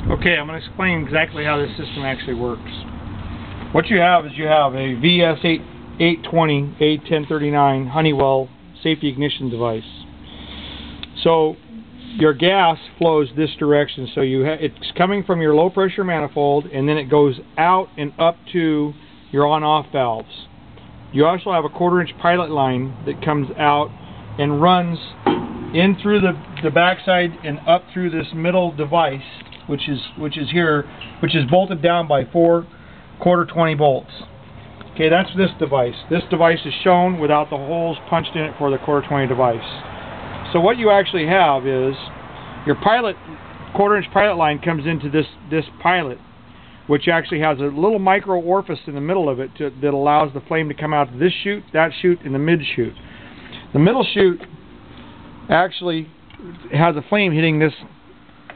Okay, I'm going to explain exactly how this system actually works. What you have is you have a VS820 A1039 Honeywell safety ignition device. So your gas flows this direction. So it's coming from your low pressure manifold, and then it goes out and up to your on-off valves. You also have a 1/4 inch pilot line that comes out and runs in through the backside and up through this middle device, which is bolted down by 4 1/4 bolts. Okay, that's this device. This device is shown without the holes punched in it for the 1/4 device. So what you actually have is your pilot 1/4 inch pilot line comes into this pilot, which actually has a little micro orifice in the middle of it that allows the flame to come out of this chute, that chute, and the mid chute. The middle chute actually has a flame hitting this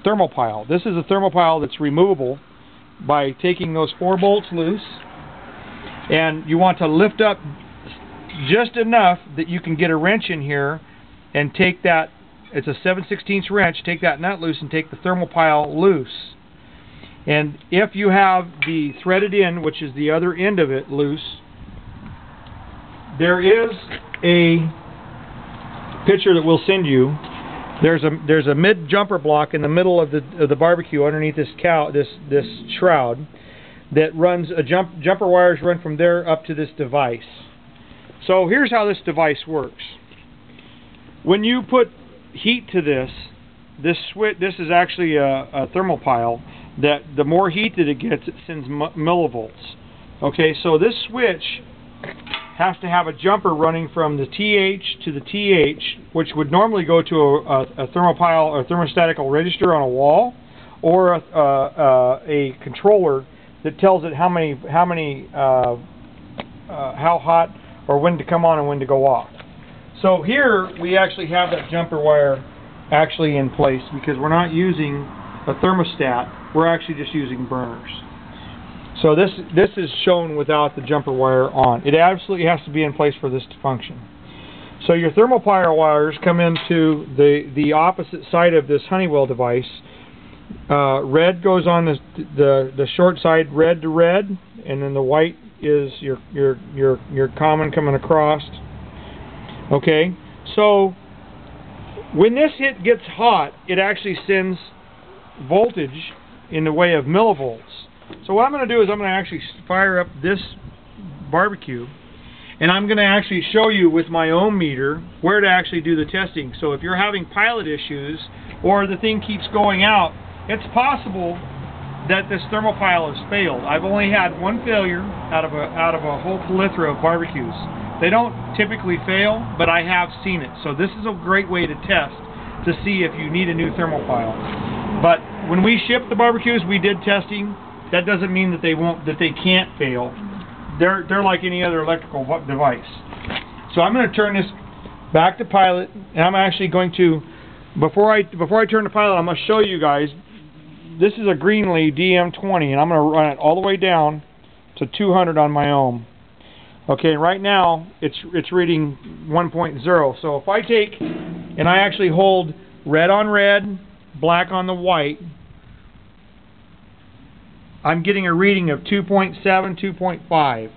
thermopile. This is a thermopile that's removable by taking those 4 bolts loose, and you want to lift up just enough that you can get a wrench in here and take that, it's a 7/16 wrench, take that nut loose and take the thermopile loose. And if you have the threaded end, which is the other end of it, loose, there is a picture that we'll send you. There's a mid jumper block in the middle of the barbecue underneath this shroud that runs jumper wires run from there up to this device. So here's how this device works. When you put heat to this switch, this is actually a thermopile that the more heat that it gets, it sends millivolts. Okay, so this switch has to have a jumper running from the TH to the TH, which would normally go to a thermopile or thermostatical register on a wall, or a controller that tells it how hot or when to come on and when to go off. So here we actually have that jumper wire actually in place because we're not using a thermostat, we're actually just using burners. So this is shown without the jumper wire on. It absolutely has to be in place for this to function. So your thermopile wires come into the opposite side of this Honeywell device. Red goes on the short side, red to red, and then the white is your common coming across. Okay, so when this gets hot, it actually sends voltage in the way of millivolts. So what I'm going to do is I'm going to actually fire up this barbecue, and I'm going to actually show you with my ohm meter where to actually do the testing. So if you're having pilot issues or the thing keeps going out, it's possible that this thermopile has failed. I've only had one failure out of a whole plethora of barbecues. They don't typically fail, but I have seen it. So this is a great way to test to see if you need a new thermopile. But when we ship the barbecues, we did testing. That doesn't mean that they can't fail. They're like any other electrical device. So I'm going to turn this back to pilot, and I'm actually going to, before I turn to pilot, I'm going to show you guys. This is a Greenlee DM20, and I'm going to run it all the way down to 200 on my ohm. Okay, right now it's reading 1.0. So if I take and I actually hold red on red, black on the white, I'm getting a reading of 2.7, 2.5.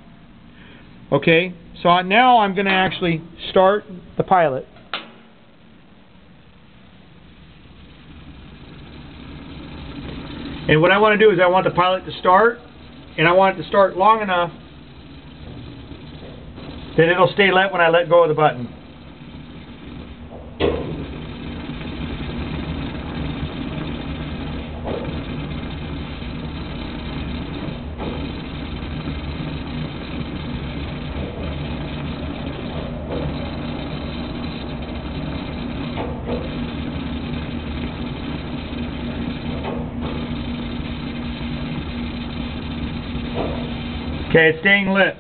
Okay, so now I'm going to actually start the pilot. And what I want to do is I want the pilot to start, and I want it to start long enough that it'll stay lit when I let go of the button. Okay, it's staying lit.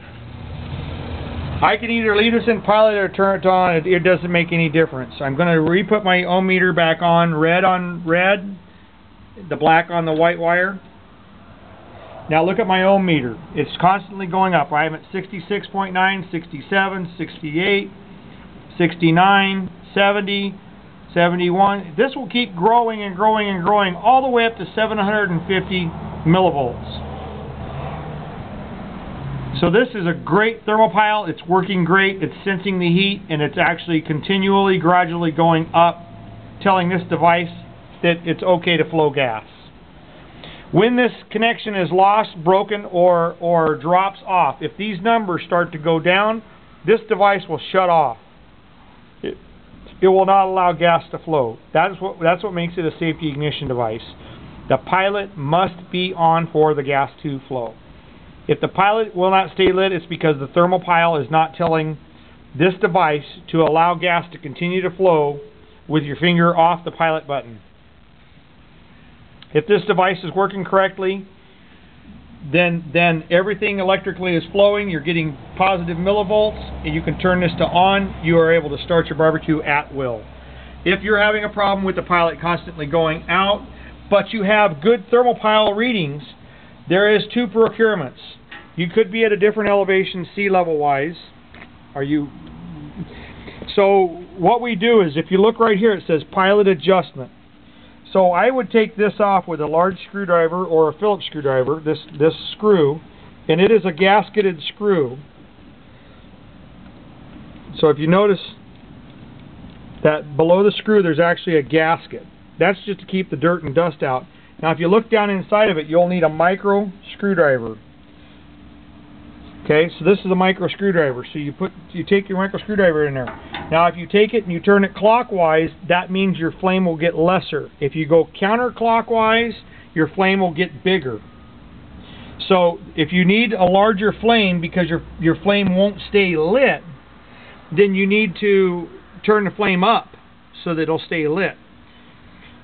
I can either leave this in pilot or turn it on. It doesn't make any difference. I'm going to re-put my ohm meter back on red, the black on the white wire. Now look at my ohm meter. It's constantly going up. I'm at 66.9, 67, 68, 69, 70, 71. This will keep growing and growing and growing all the way up to 750 millivolts. So this is a great thermopile. It's working great. It's sensing the heat, and it's actually continually, gradually going up, telling this device that it's okay to flow gas. When this connection is lost, broken, or drops off, if these numbers start to go down, this device will shut off. It will not allow gas to flow. That's what makes it a safety ignition device. The pilot must be on for the gas to flow. If the pilot will not stay lit, it's because the thermopile is not telling this device to allow gas to continue to flow with your finger off the pilot button. If this device is working correctly, then everything electrically is flowing. You're getting positive millivolts, and you can turn this to on. You are able to start your barbecue at will. If you're having a problem with the pilot constantly going out, but you have good thermopile readings, there is 2 procurements. You could be at a different elevation sea level wise. So what we do is, if you look right here, it says pilot adjustment. So I would take this off with a large screwdriver or a Phillips screwdriver, this screw, and it is a gasketed screw. So if you notice that below the screw there's actually a gasket. That's just to keep the dirt and dust out. Now if you look down inside of it, you'll need a micro screwdriver. Okay, so this is a micro screwdriver. So you take your micro screwdriver in there. Now if you take it and you turn it clockwise, that means your flame will get lesser. If you go counterclockwise, your flame will get bigger. So if you need a larger flame because your flame won't stay lit, then you need to turn the flame up so that it'll stay lit.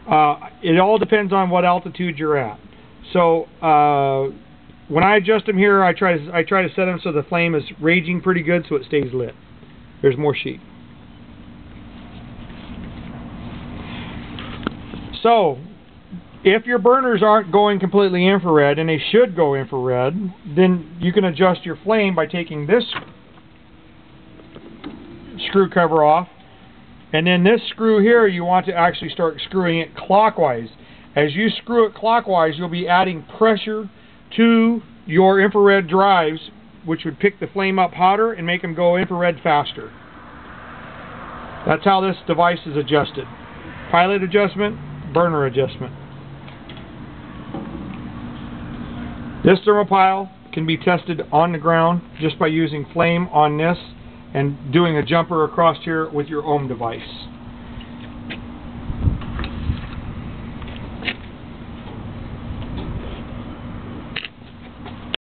It all depends on what altitude you're at. So when I adjust them here, I try to set them so the flame is raging pretty good so it stays lit. There's more sheet. So if your burners aren't going completely infrared, and they should go infrared, then you can adjust your flame by taking this screw cover off, and then this screw here you want to actually start screwing it clockwise. As you screw it clockwise, you'll be adding pressure to your infrared drives, which would pick the flame up hotter and make them go infrared faster. That's how this device is adjusted. Pilot adjustment, burner adjustment. This thermopile can be tested on the ground just by using flame on this and doing a jumper across here with your ohm device.